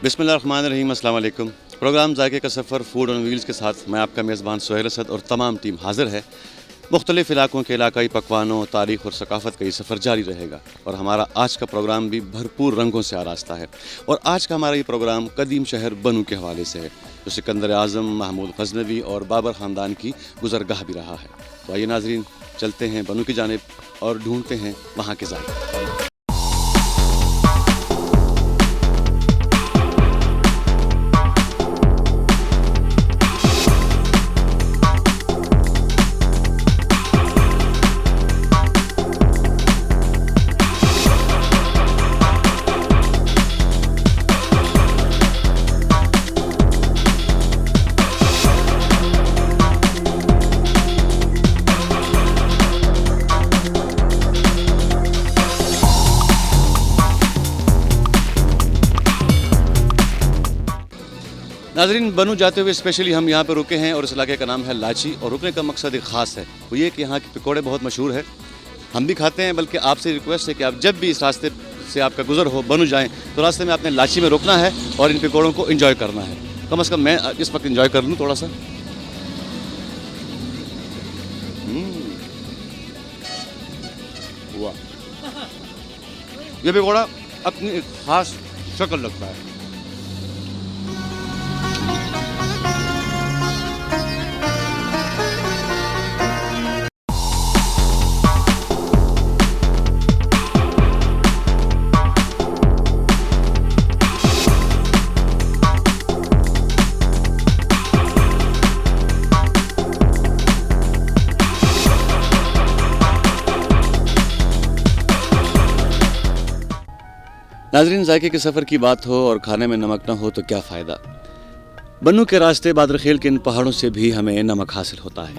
बिस्मिल्लाहिर्रहमानिर्रहीम, अस्सलाम वालेकुम। प्रोग्राम जायके का सफ़र फूड ऑन व्हील्स के साथ मैं आपका मेज़बान सुहेल असद और तमाम टीम हाज़िर है। मुख्तलिफ़ इलाकों के इलाकाई पकवानों, तारीख़ और सकाफ़त का ये सफ़र जारी रहेगा और हमारा आज का प्रोग्राम भी भरपूर रंगों से आरास्ता है। और आज का हमारा ये प्रोग्राम कदीम शहर बनू के हवाले से है, जो सिकंदर आज़म, महमूद गज़नवी और बाबर ख़ानदान की गुज़रगाह भी रहा है। तो आइए नाज़रीन, चलते हैं बनू की जानिब और ढूँढते हैं वहाँ के ज़ायके। नाज़रीन, बनू जाते हुए स्पेशली हम यहाँ पर रुके हैं और इस इलाके का नाम है लाची। और रुकने का मकसद एक ख़ास है, वो ये कि यहाँ के पकौड़े बहुत मशहूर है, हम भी खाते हैं। बल्कि आपसे रिक्वेस्ट है कि आप जब भी इस रास्ते से आपका गुज़र हो बनू जाएँ तो रास्ते में आपने लाची में रुकना है और इन पकौड़ों को इंजॉय करना है। कम से कम मैं इस वक्त इंजॉय कर लूँ थोड़ा सा। वाह, ये पकौड़ा अपनी एक ख़ास शक्ल लगता है। नाज़रीन, जायके के सफ़र की बात हो और खाने में नमक न हो तो क्या फ़ायदा। बनू के रास्ते बादरखेल के इन पहाड़ों से भी हमें नमक हासिल होता है।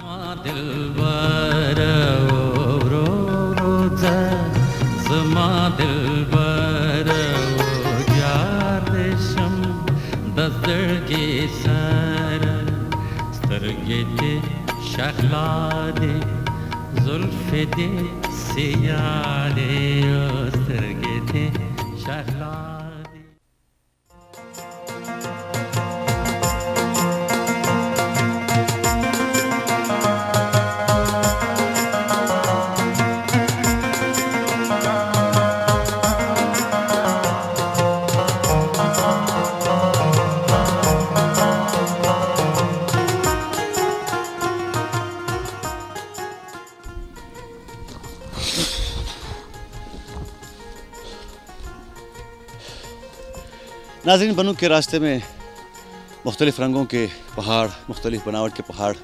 नाज़रीन, बनू के रास्ते में मुख्तलिफ़ रंगों के पहाड़, मुख्तलिफ़ बनावट के पहाड़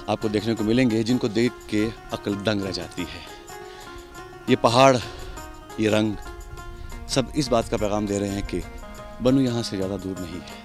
आपको देखने को मिलेंगे, जिनको देख के अक्ल दंग रह जाती है। ये पहाड़, ये रंग सब इस बात का पैगाम दे रहे हैं कि बनू यहाँ से ज़्यादा दूर नहीं है।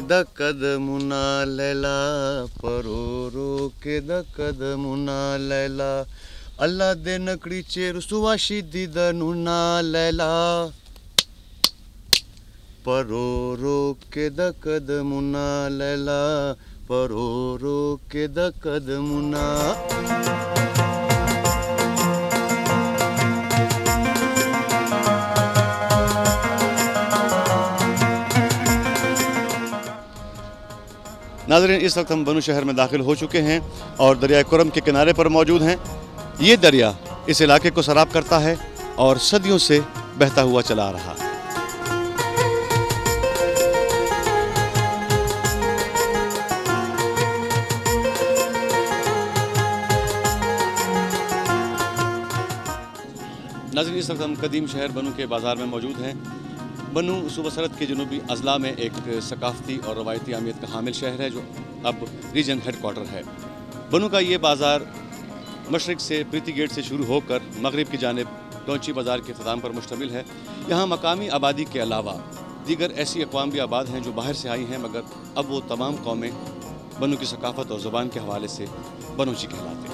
द कदमुना लैला, परोरो के द कदमुना लैला, अल्लाह दे नकड़ी चे रुसुवाशी दीदनुना लैला, परोरो के द कदमुना लैला, परोरो के द कदमुना। नाज़रीन, इस वक्त हम बनू शहर में दाखिल हो चुके हैं और दरिया कुरम के किनारे पर मौजूद हैं। ये दरिया इस इलाके को सैराब करता है और सदियों से बहता हुआ चला आ रहा है। नाज़रीन, इस वक्त हम कदीम शहर बनू के बाज़ार में मौजूद हैं। बनू सूबा सरहद के जनूबी अज़ला में एक सकाफ़ती और रवायती अहमियत का हामिल शहर है जो अब रीजन हेड क्वार्टर है। बनू का ये बाज़ार मशरिक़ से प्रीति गेट से शुरू होकर मगरिब की जानिब टोंची बाज़ार के अख्ताम पर मुश्तमिल है। यहाँ मकामी आबादी के अलावा दीगर ऐसी अक़वाम भी आबाद हैं जो बाहर से आई हैं, मगर अब वो तमाम कौमें बनू की सकाफ़त और ज़ुबान के हवाले से बनूची कहलाते हैं।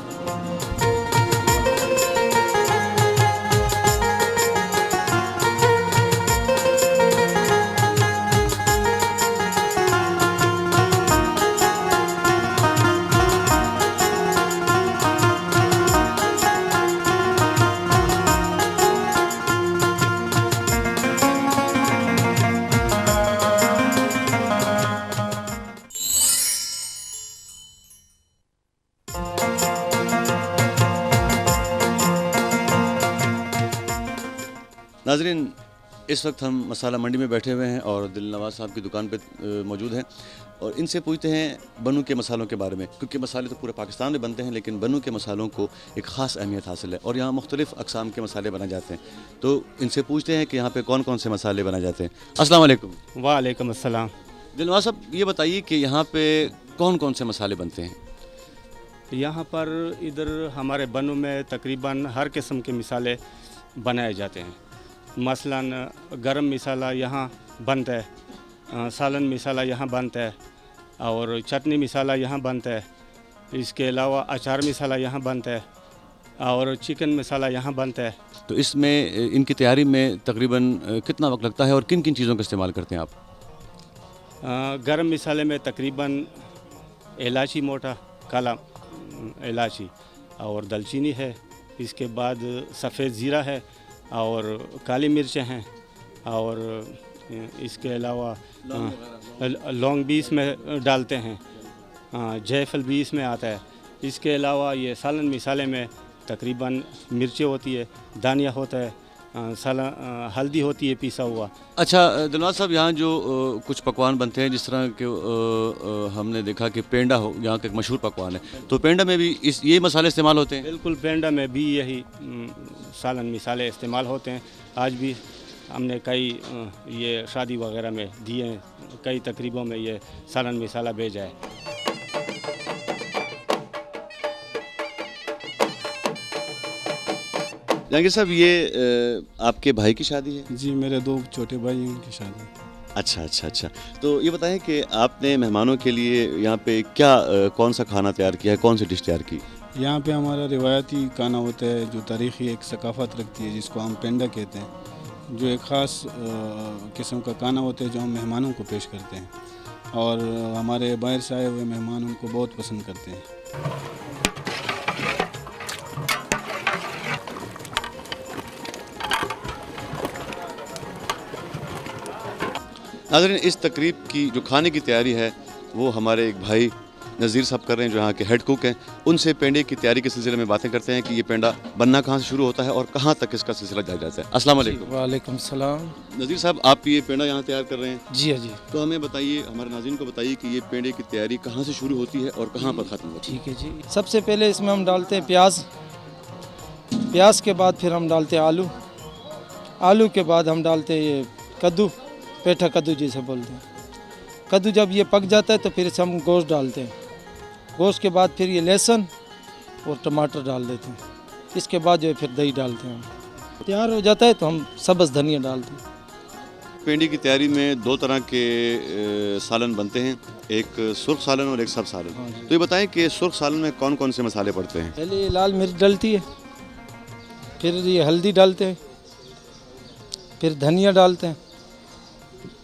नाज़रीन, इस वक्त हम मसाला मंडी में बैठे हुए हैं और दिल नवाज़ साहब की दुकान पे मौजूद हैं और इनसे पूछते हैं बनू के मसालों के बारे में, क्योंकि मसाले तो पूरे पाकिस्तान में बनते हैं लेकिन बनू के मसालों को एक ख़ास अहमियत हासिल है और यहाँ मुख्तलिफ़ अक़साम के मसाले बनाए जाते हैं। तो इनसे पूछते हैं कि यहाँ पे कौन कौन से मसाले बनाए जाते हैं। अस्सलाम वालेकुम। वालेकुम अस्सलाम। दिल नवाज़ साहब, ये बताइए कि यहाँ पे कौन कौन से मसाले बनते हैं? यहाँ पर इधर हमारे बनू में तकरीबन हर किस्म के मसाले बनाए जाते हैं। मसलन गरम मसाला यहाँ बनता है, सालन मसाला यहाँ बनता है और चटनी मसाला यहाँ बनता है। इसके अलावा अचार मसाला यहाँ बनता है और चिकन मसाला यहाँ बनता है। तो इसमें इनकी तैयारी में तकरीबन कितना वक्त लगता है और किन किन चीज़ों का इस्तेमाल करते हैं आप? गरम मसाले में तकरीबन इलायची, मोटा काला इलायची और दालचीनी है। इसके बाद सफ़ेद ज़ीरा है और काली मिर्चें हैं और इसके अलावा लौंग भी इसमें डालते हैं, जायफल भी इसमें आता है। इसके अलावा ये सालन मसाले में तकरीबन मिर्चें होती है, दानिया होता है, हल्दी होती है पिसा हुआ। अच्छा दिलवाज़ साहब, यहाँ जो कुछ पकवान बनते हैं जिस तरह के हमने देखा कि पेंडा हो यहाँ का एक मशहूर पकवान है, तो पेंडा में भी ये मसाले इस्तेमाल होते हैं? बिल्कुल, पेंडा में भी यही सालन मसाले इस्तेमाल होते हैं। आज भी हमने कई ये शादी वगैरह में दिए हैं, कई तकरीबों में ये सालन मसाला भेजा है। जहांगीर साहब, ये आपके भाई की शादी है? जी, मेरे 2 छोटे भाई हैं, उनकी शादी। अच्छा अच्छा अच्छा। तो ये बताएं कि आपने मेहमानों के लिए यहाँ पे क्या कौन सा खाना तैयार किया है, कौन सी डिश तैयार की? यहाँ पे हमारा रिवायती खाना होता है जो तारीख़ी एक सकाफ़त रखती है, जिसको हम पेंडा कहते हैं, जो एक ख़ास किस्म का खाना होता है जो हम मेहमानों को पेश करते हैं और हमारे बाहर से आए हुए मेहमान उनको बहुत पसंद करते हैं। नाज़रीन, इस तकरीब की जो खाने की तैयारी है वो हमारे एक भाई नज़ीर साहब कर रहे हैं जो यहाँ के हेड कुक हैं। उनसे पेंडे की तैयारी के सिलसिले में बातें करते हैं कि ये पेंडा बनना कहाँ से शुरू होता है और कहाँ तक इसका सिलसिला जारी रहता है। अस्सलाम वालेकुम। वालेकुम सलाम। नज़ीर साहब, आप ये पेंडा यहाँ तैयार कर रहे हैं? जी हाँ जी। तो हमें बताइए, हमारे नाज़रीन को बताइए कि ये पेंडे की तैयारी कहाँ से शुरू होती है और कहाँ पर ख़त्म होती है? ठीक है जी। सबसे पहले इसमें हम डालते हैं प्याज के बाद फिर हम डालते हैं आलू के बाद हम डालते हैं ये कद्दू, पेठा कद्दू जिसे बोलते हैं। कद्दू जब ये पक जाता है तो फिर इसे हम गोश्त डालते हैं। गोश्त के बाद फिर ये लहसुन और टमाटर डाल देते हैं। इसके बाद जो है फिर दही डालते हैं। हम तैयार हो जाता है तो हम सब्ज़ धनिया डालते हैं। पेंडे की तैयारी में 2 तरह के सालन बनते हैं, एक सुर्ख सालन और एक सब सालन। हाँ जी। तो ये बताएं कि सुर्ख सालन में कौन कौन से मसाले पड़ते हैं? पहले ये लाल मिर्च डलती है, फिर ये हल्दी डालते हैं, फिर धनिया डालते हैं,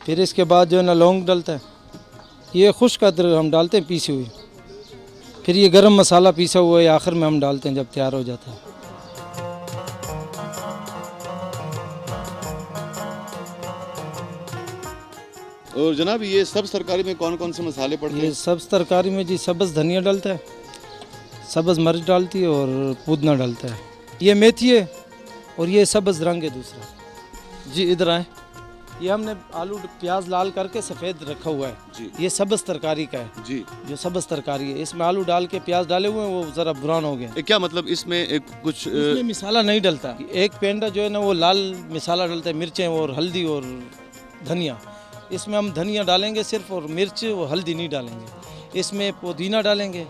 फिर इसके बाद जो है ना लौंग डलता है, ये खुश्क अदरक हम डालते हैं पीसी हुई, फिर ये गरम मसाला पीसा हुआ है आखिर में हम डालते हैं जब तैयार हो जाता है। और जनाब, ये सब्ज़ तरकारी में कौन कौन से मसाले पड़ते हैं? ये सब्ज़ तरकारी में जी सब्ज़ धनिया डलता है, सब्ज़ मिर्च डालती है और पुदीना डलता है। ये मेथी है और ये सब्ज़ रंग है दूसरा। जी इधर आए। ये हमने आलू प्याज लाल करके सफ़ेद रखा हुआ है। जी ये सब्ज़ तरकारी का है, जी। जो सब्ज़ तरकारी है। इसमें आलू डाल के प्याज डाले हुए हैं, वो ज़रा ब्राउन हो गए। क्या मतलब इसमें एक कुछ इसमें मिसाला नहीं डलता। एक पेंडा जो है ना वो लाल मिसाला डलता है, मिर्चें और हल्दी और धनिया। इसमें हम धनिया डालेंगे सिर्फ, और मिर्च और हल्दी नहीं डालेंगे। इसमें पुदीना डालेंगे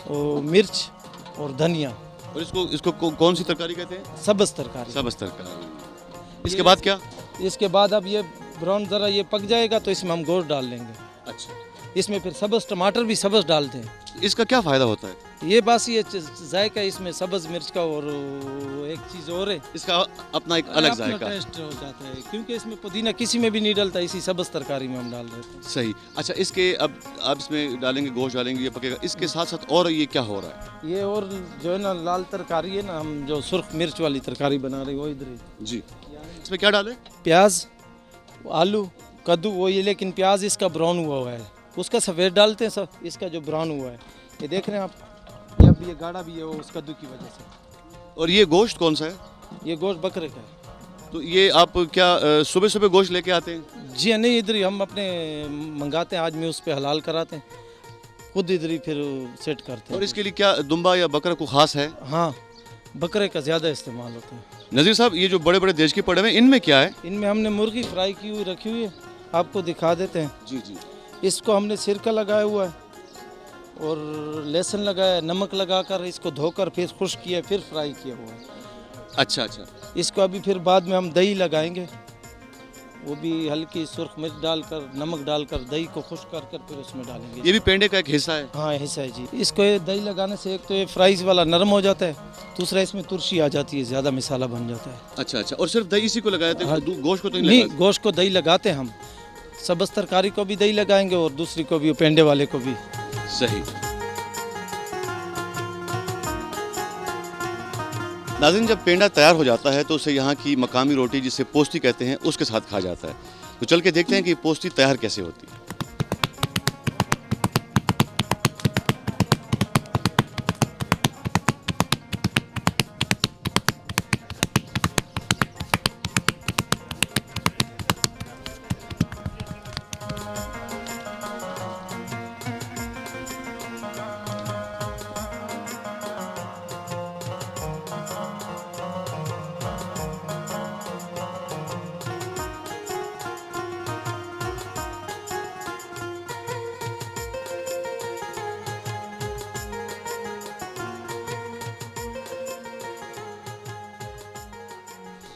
और मिर्च और धनिया। और इसको इसको कौन सी तरकारी कहते हैं? सब्ज़ तरकारी। सब्ज़ तरकारी। इसके बाद क्या? इसके बाद अब ये ब्राउन ज़रा ये पक जाएगा तो इसमें हम गोश्त डाल लेंगे। अच्छा, इसमें फिर सब्ज़ टमाटर भी सब्ज़ डालते हैं। इसका क्या फ़ायदा होता है? ये बस ये जायका इसमें सब्ज़ मिर्च का, और एक चीज़ और है, इसका अपना एक अलग अपना जायका। टेस्ट हो जाता है, क्योंकि इसमें पुदीना किसी में भी नहीं डलता, इसी सब्ज़ तरकारी में हम डाल रहे थे। सही। अच्छा, इसके अब आप इसमें डालेंगे, गोश्त डालेंगे, ये पकेगा। इसके साथ साथ और ये क्या हो रहा है? ये और जो है ना लाल तरकारी है ना, हम जो सुर्ख मिर्च वाली तरकारी बना रहे हैं वो इधर है। जी। इसमें क्या डालें? प्याज, आलू, कद्दू, वो ये, लेकिन प्याज इसका ब्राउन हुआ है, उसका सफ़ेद डालते हैं सब, इसका जो ब्राउन हुआ है ये देख रहे हैं आप, ये अब ये गाढ़ा भी है वो उस कद्दू की वजह से। और ये गोश्त कौन सा है? ये गोश्त बकरे का है। तो ये आप क्या सुबह सुबह गोश्त लेके आते हैं? जी हाँ, नहीं, इधर ही हम अपने मंगाते हैं, आज में उस पर हलाल कराते हैं, खुद इधर ही फिर सेट करते हैं। और इसके लिए क्या दुम्बा या बकरा को खास है? हाँ, बकरे का ज़्यादा इस्तेमाल होता है। नज़ीर साहब, ये जो बड़े बड़े देश के पड़े हुए हैं, इनमें क्या है? इनमें हमने मुर्गी फ्राई की हुई रखी हुई है, आपको दिखा देते हैं। जी जी। इसको हमने सिरका लगाया हुआ है और लहसुन लगाया, नमक लगाकर इसको धोकर फिर खुश्क किया, फिर फ्राई किया हुआ है। अच्छा अच्छा। इसको अभी फिर बाद में हम दही लगाएंगे, वो भी हल्की सुर्ख मिर्च डालकर, नमक डालकर, दही को खुश्क कर कर फिर उसमें डालेंगे। ये भी पेंडे का एक हिस्सा है? हाँ, हिस्सा है जी। इसको ये दही लगाने से एक तो ये फ्राइज वाला नरम हो जाता है, दूसरा इसमें तुरशी आ जाती है, ज़्यादा मसाला बन जाता है। अच्छा अच्छा। और सिर्फ दही इसी को लगाए थे? हाँ। गोश्त को तो नहीं नहीं, लगाते? गोश्त को दही लगाते हैं हम, सब्ज़ तरकारी को भी दही लगाएंगे और दूसरी को भी, पेंडे वाले को भी। सही। नाज़रीन, जब पेंडा तैयार हो जाता है तो उसे यहाँ की मकामी रोटी, जिसे पोस्ती कहते हैं, उसके साथ खाया जाता है। तो चल के देखते हैं कि पोस्ती तैयार कैसे होती है।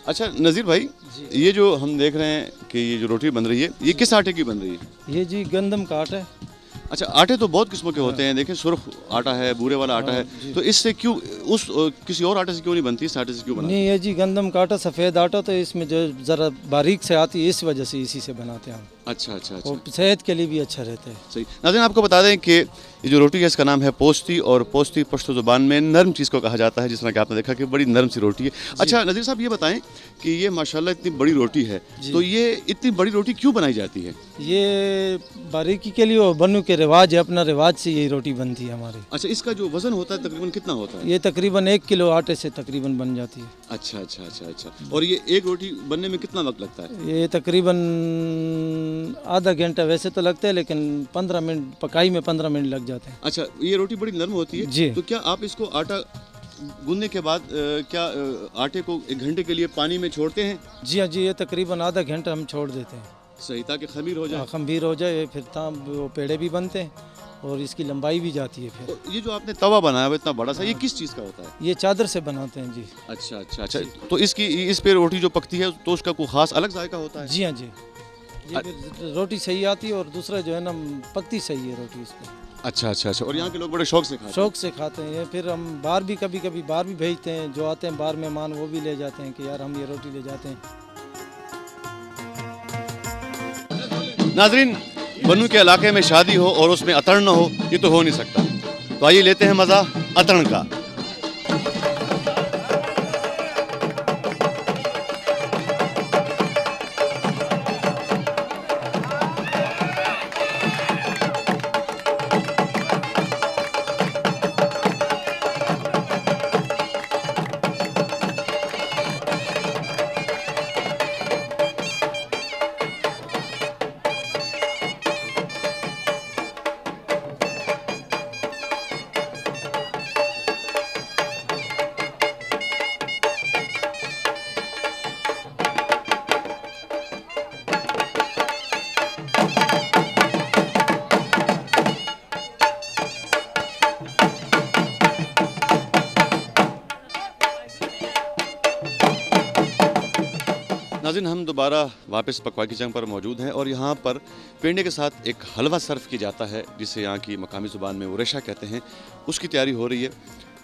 अच्छा नज़ीर भाई, ये जो हम देख रहे हैं कि ये जो रोटी बन रही है, ये किस आटे की बन रही है? ये जी गंदम का आटा है। अच्छा, आटे तो बहुत किस्मों के होते हैं। देखें, सुर्ख आटा है, भूरे वाला आटा है, तो इससे क्यों किसी और आटे से क्यों नहीं बनती? इस आटे से क्यों बनाते? नहीं, ये जी गंदम का आटा, सफ़ेद आटा, तो इसमें जो ज़रा बारीक से आती है, इस वजह से इसी से बनाते हैं हम। अच्छा अच्छा अच्छा। और सेहत के लिए भी अच्छा रहता है। सही। नाज़रीन, आपको बता दें कि ये जो रोटी है इसका नाम है पोस्ती, और पोस्ती पश्तो ज़ुबान में नरम चीज़ को कहा जाता है, जिस तरह कि आपने देखा कि बड़ी नरम सी रोटी है। अच्छा नज़ीर साहब, ये बताएं कि ये माशाल्लाह इतनी बड़ी रोटी है, तो ये इतनी बड़ी रोटी क्यों बनाई जाती है? ये बारीकी के लिए और बनू के रिवाज है, अपना रिवाज से यही रोटी बनती है हमारी। अच्छा, इसका जो वज़न होता है तकरीबन कितना होता है? ये तकरीबन 1 किलो आटे से तकरीबन बन जाती है। अच्छा अच्छा अच्छा अच्छा। और ये एक रोटी बनने में कितना वक्त लगता है? ये तकरीबन आधा घंटा वैसे तो लगता है, लेकिन 15 मिनट पकाई में 15 मिनट लग जाते हैं। अच्छा, ये रोटी बड़ी नरम होती है जी। तो क्या आप इसको आटा गूंदने के बाद क्या आटे को 1 घंटे के लिए पानी में छोड़ते हैं? जी हाँ जी, ये तकरीबन आधा घंटा हम छोड़ देते हैं। सही, ताकि खमीर हो जाए। खमीर हो जाए, फिर वो पेड़े भी बनते हैं और इसकी लंबाई भी जाती है। फिर और ये जो आपने तवा बनाया हुआ इतना बड़ा सा, ये किस चीज़ का होता है? ये चादर से बनाते हैं जी। अच्छा अच्छा अच्छा। तो इसकी इस पे रोटी जो पकती है तो उसका कोई खास अलग जायका होता है? जी हाँ जी, ये फिर रोटी सही आती है, और दूसरा जो है ना, पकती सही है रोटी इस पर। अच्छा अच्छा अच्छा। और यहाँ के लोग बड़े शौक से खाते हैं? शौक से खाते हैं। ये फिर हम बाहर भी कभी कभी बाहर भी भेजते हैं, जो आते हैं बाहर मेहमान, वो भी ले जाते हैं कि यार हम ये रोटी ले जाते हैं। नाजरीन, बनू के इलाके में शादी हो और उसमें अतरण न हो, ये तो हो नहीं सकता। तो आइए लेते हैं मज़ा अतरण का। नाज़रीन, हम दोबारा वापस पकवाई की जंग पर मौजूद हैं और यहाँ पर पेंडे के साथ एक हलवा सर्व किया जाता है जिसे यहाँ की मकामी ज़ुबान में उरेशा कहते हैं। उसकी तैयारी हो रही है,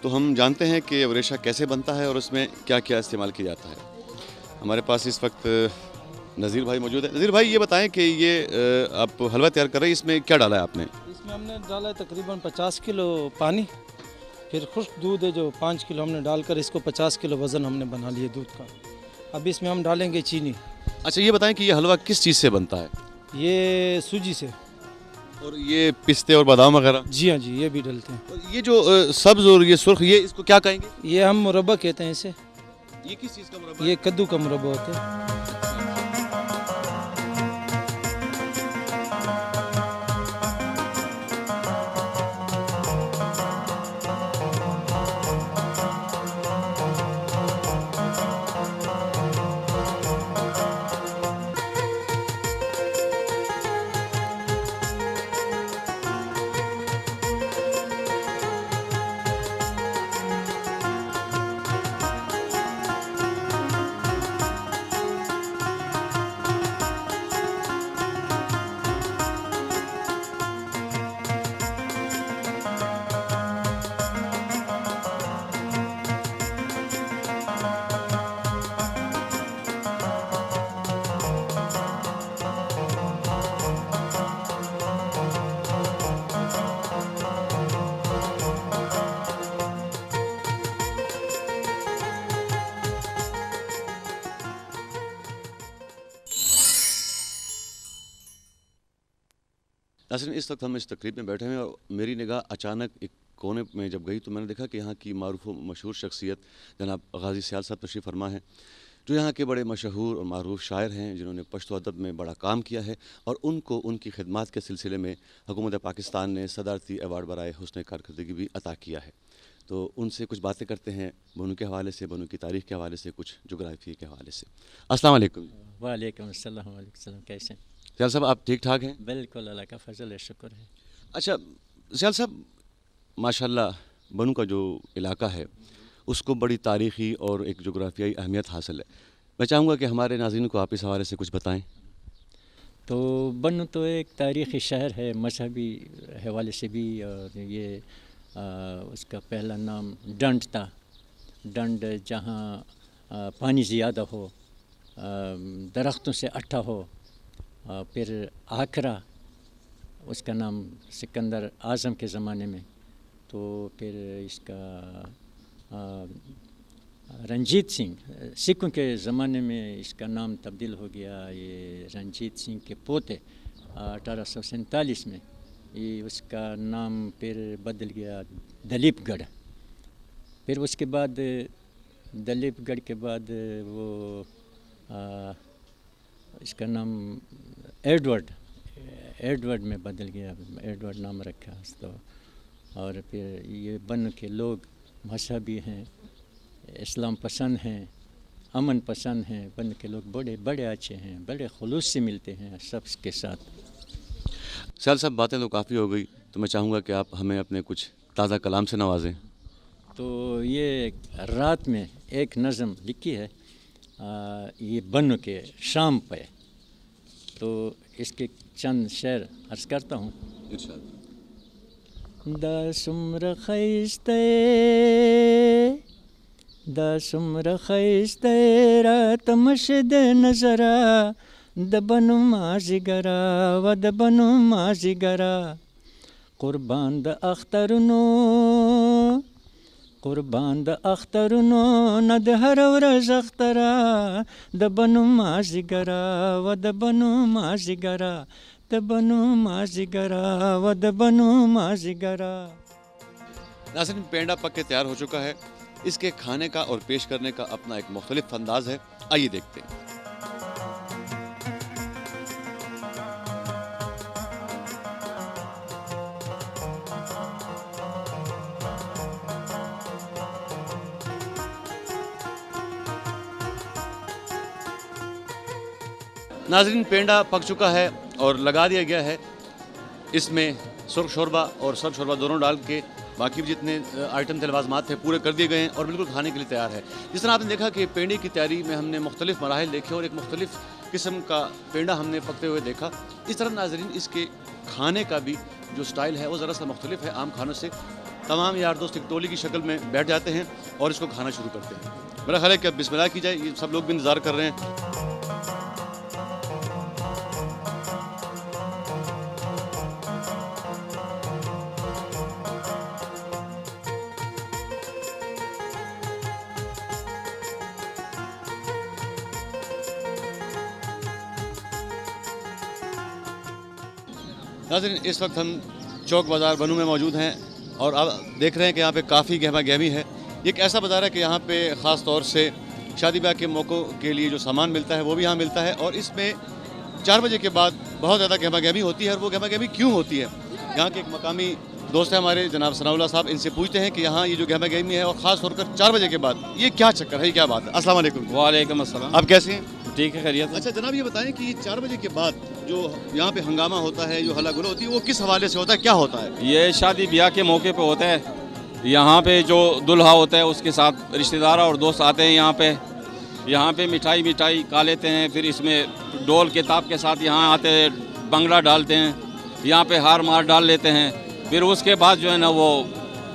तो हम जानते हैं कि उरेशा कैसे बनता है और उसमें क्या क्या इस्तेमाल किया जाता है। हमारे पास इस वक्त नज़ीर भाई मौजूद है। नज़ीर भाई, ये बताएं कि ये आप हलवा तैयार कर रहे हैं, इसमें क्या डाला है आपने? इसमें हमने डाला है तकरीबन 50 किलो पानी, फिर खुश्क दूध है जो 5 किलो हमने डालकर इसको 50 किलो वज़न हमने बना लिया दूध का। अब इसमें हम डालेंगे चीनी। अच्छा, ये बताएं कि ये हलवा किस चीज़ से बनता है? ये सूजी से। और ये पिस्ते और बादाम वगैरह? जी हाँ जी, ये भी डलते हैं। और ये जो सब्ज़ और ये सुर्ख, ये इसको क्या कहेंगे? ये हम मुरब्बा कहते हैं इसे। ये किस चीज़ का मुरब्बा? ये कद्दू का मुरब्बा होता है। नाज़रीन, इस वक्त हम इस तकरीब में बैठे हैं और मेरी निगाह अचानक एक कोने में जब गई तो मैंने देखा कि यहाँ की मारूफ मशहूर शख्सियत जनाब गाजी सियाल साहब तशरीफ़ फरमा हैं, जो यहाँ के बड़े मशहूर और मारूफ शायर हैं जिन्होंने पश्तो अदब में बड़ा काम किया है और उनको उनकी खिदमत के सिलसिले में हुकूमत पाकिस्तान ने सदारती अवार्ड बराए हुस्न कारकर्दगी भी अता किया है। तो उनसे कुछ बातें करते हैं, बनू के हवाले से, बनू की तारीख़ के हवाले से, कुछ जोग्राफ़ी के हवाले से। अस्सलाम वालेकुम। वालेकुम अस्सलाम, वालेकुम सलाम। कैसे? सियाल साहब, आप ठीक ठाक हैं? बिल्कुल, अल्लाह का फजल है, शुक्र है। अच्छा सियाल साहब, माशाल्लाह बनू का जो इलाका है उसको बड़ी तारीख़ी और एक जोग्राफियाई अहमियत हासिल है। मैं चाहूँगा कि हमारे नाज़रीन को आप इस हवाले से कुछ बताएं। तो बनू तो एक तारीख़ी शहर है, मजहबी हवाले से भी। और ये उसका पहला नाम डंड था। डंड जहाँ पानी ज़्यादा हो, दरख्तों से अट्ठा हो। फिर आखरा, उसका नाम सिकंदर आज़म के ज़माने में। तो फिर इसका रंजीत सिंह, सिखों के ज़माने में इसका नाम तब्दील हो गया। ये रंजीत सिंह के पोते 1847 में ये उसका नाम फिर बदल गया दलीपगढ़। फिर उसके बाद दलीपगढ़ के बाद वो इसका नाम एडवर्ड में बदल गया, एडवर्ड नाम रखा तो। और फिर ये बन के लोग मजहबी हैं, इस्लाम पसंद हैं, अमन पसंद हैं। बन के लोग बड़े बड़े अच्छे हैं, बड़े खुलूस से मिलते हैं सबके साथ। सियाल साहब, बातें तो काफ़ी हो गई, तो मैं चाहूँगा कि आप हमें अपने कुछ ताज़ा कलाम से नवाजें। तो ये रात में एक नज़म लिखी है ये बन के शाम पे, तो इसके चंद शेर अर्ज़ करता हूँ। दा सुम्र खैस्ते रात मशद नज़रा द बनु माज़िगरा व द बनु माज़िगरा कुर्बान द अख्तरुनो न द हर वरज़ अख्तरा द बनु माज़िगरा व द बनु माज़िगरा द बनु माज़िगरा व द बनु माज़िगरा। नाज़रीन, पेंडा पक के तैयार हो चुका है। इसके खाने का और पेश करने का अपना एक मुख्तलिफ अंदाज़ है, आइए देखते हैं। नाज़रीन, पेंडा पक चुका है और लगा दिया गया है। इसमें सुर्ख शोरबा और सर्द शोरबा दोनों डाल के बाकी भी जितने आइटम थे लवाजमात थे पूरे कर दिए गए हैं और बिल्कुल खाने के लिए तैयार है। जिस तरह आपने देखा कि पेंडे की तैयारी में हमने मुख्तलिफ मराहिल देखे और एक मुख्तलिफ किस्म का पेंडा हमने पकते हुए देखा, इस तरह नाजरीन इसके खाने का भी जो स्टाइल है वो ज़रा सा मुख्तलिफ है आम खानों से। तमाम यार दोस्त एक टोली की शक्ल में बैठ जाते हैं और इसको खाना शुरू करते हैं। मेरा ख्याल है कि अब बिस्मिल्लाह की जाए, ये सब लोग भी इंतज़ार कर रहे हैं। नाज़रीन, इस वक्त हम चौक बाज़ार बनू में मौजूद हैं और आप देख रहे हैं कि यहाँ पे काफ़ी गहमा गहमी है। ये एक ऐसा बाज़ार है कि यहाँ पे ख़ास तौर से शादी ब्याह के मौक़ों के लिए जो सामान मिलता है वो भी यहाँ मिलता है और इसमें 4 बजे के बाद बहुत ज़्यादा गहमा गहमी होती है। और वो गहमा गहमी क्यों होती है, यहाँ के एक मकामी दोस्त हैं हमारे जनाब सनाउल्लाह साहब, इनसे पूछते हैं कि यहाँ ये जो गहमा गहमी है और ख़ास तौर पर 4 बजे के बाद ये क्या चक्कर है, क्या बात है। अस्सलाम वालेकुम। वालेकुम अस्सलाम। आप कैसे हैं? ठीक है, खैरियत है। अच्छा जनाब, ये बताएं कि 4 बजे के बाद जो यहाँ पे हंगामा होता है, जो हल्ला गुल्ला होती है, वो किस हवाले से होता है, क्या होता है? ये शादी ब्याह के मौके पे होता है। यहाँ पे जो दुल्हा होता है उसके साथ रिश्तेदार और दोस्त आते हैं यहाँ पे मिठाई खा लेते हैं। फिर इसमें डोल के ताप के साथ यहाँ आते हैं, बंगड़ा डालते हैं, यहाँ पे हार मार डाल लेते हैं। फिर उसके बाद जो है ना वो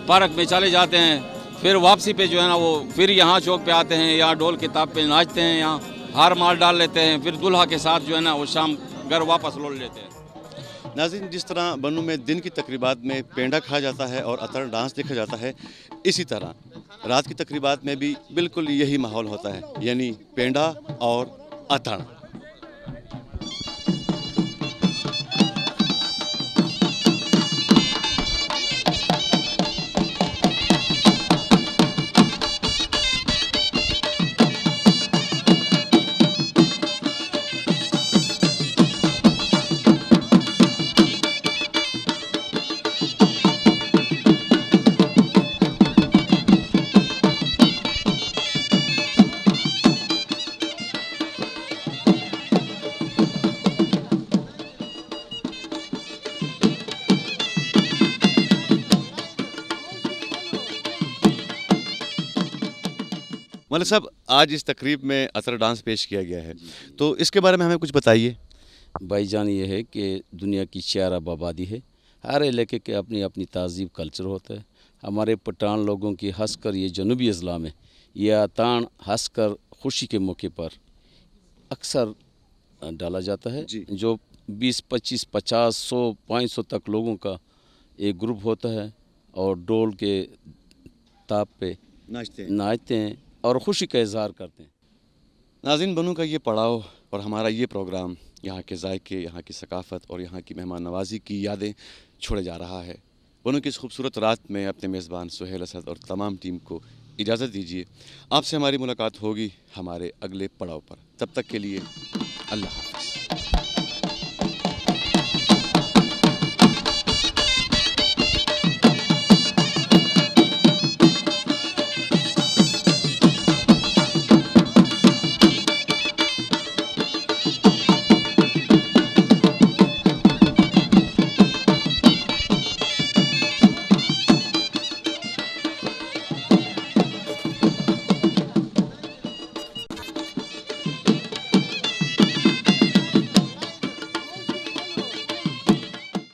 पार्क में चले जाते हैं। फिर वापसी पे जो है ना वो फिर यहाँ चौक पे आते हैं, यहाँ डोल के ताप पे नाचते हैं, यहाँ हार मार डाल लेते हैं। फिर दुल्हा के साथ जो है ना वो शाम घर वापस लौट लेते हैं। नाज़रीन, जिस तरह बनू में दिन की तकरीबात में पेंडा खाया जाता है और अतर डांस देखा जाता है, इसी तरह रात की तकरीबात में भी बिल्कुल यही माहौल होता है, यानी पेंडा और अतड़। मलिक साहब, आज इस तकरीब में अतर डांस पेश किया गया है, तो इसके बारे में हमें कुछ बताइए। भाईजान ये है कि दुनिया की 4 आबादी है, हर इलाके के अपनी अपनी तहज़ीब कल्चर होता है। हमारे पठान लोगों की हंस कर ये जनूबी अज़ला में यह तान हंस कर खुशी के मौके पर अक्सर डाला जाता है, जो 20, 25, 50, 100, 500 तक लोगों का एक ग्रुप होता है और डोल के ताप पे नाचते हैं और खुशी का इजहार करते हैं। नाज़रीन, बनू का ये पड़ाव और हमारा ये प्रोग्राम यहाँ के जायके, यहाँ की सकाफ़त और यहाँ की मेहमान नवाजी की यादें छोड़े जा रहा है। बनू की इस खूबसूरत रात में अपने मेज़बान सुहेल असद और तमाम टीम को इजाज़त दीजिए। आपसे हमारी मुलाकात होगी हमारे अगले पड़ाव पर। तब तक के लिए अल्लाह हाफ़िज़।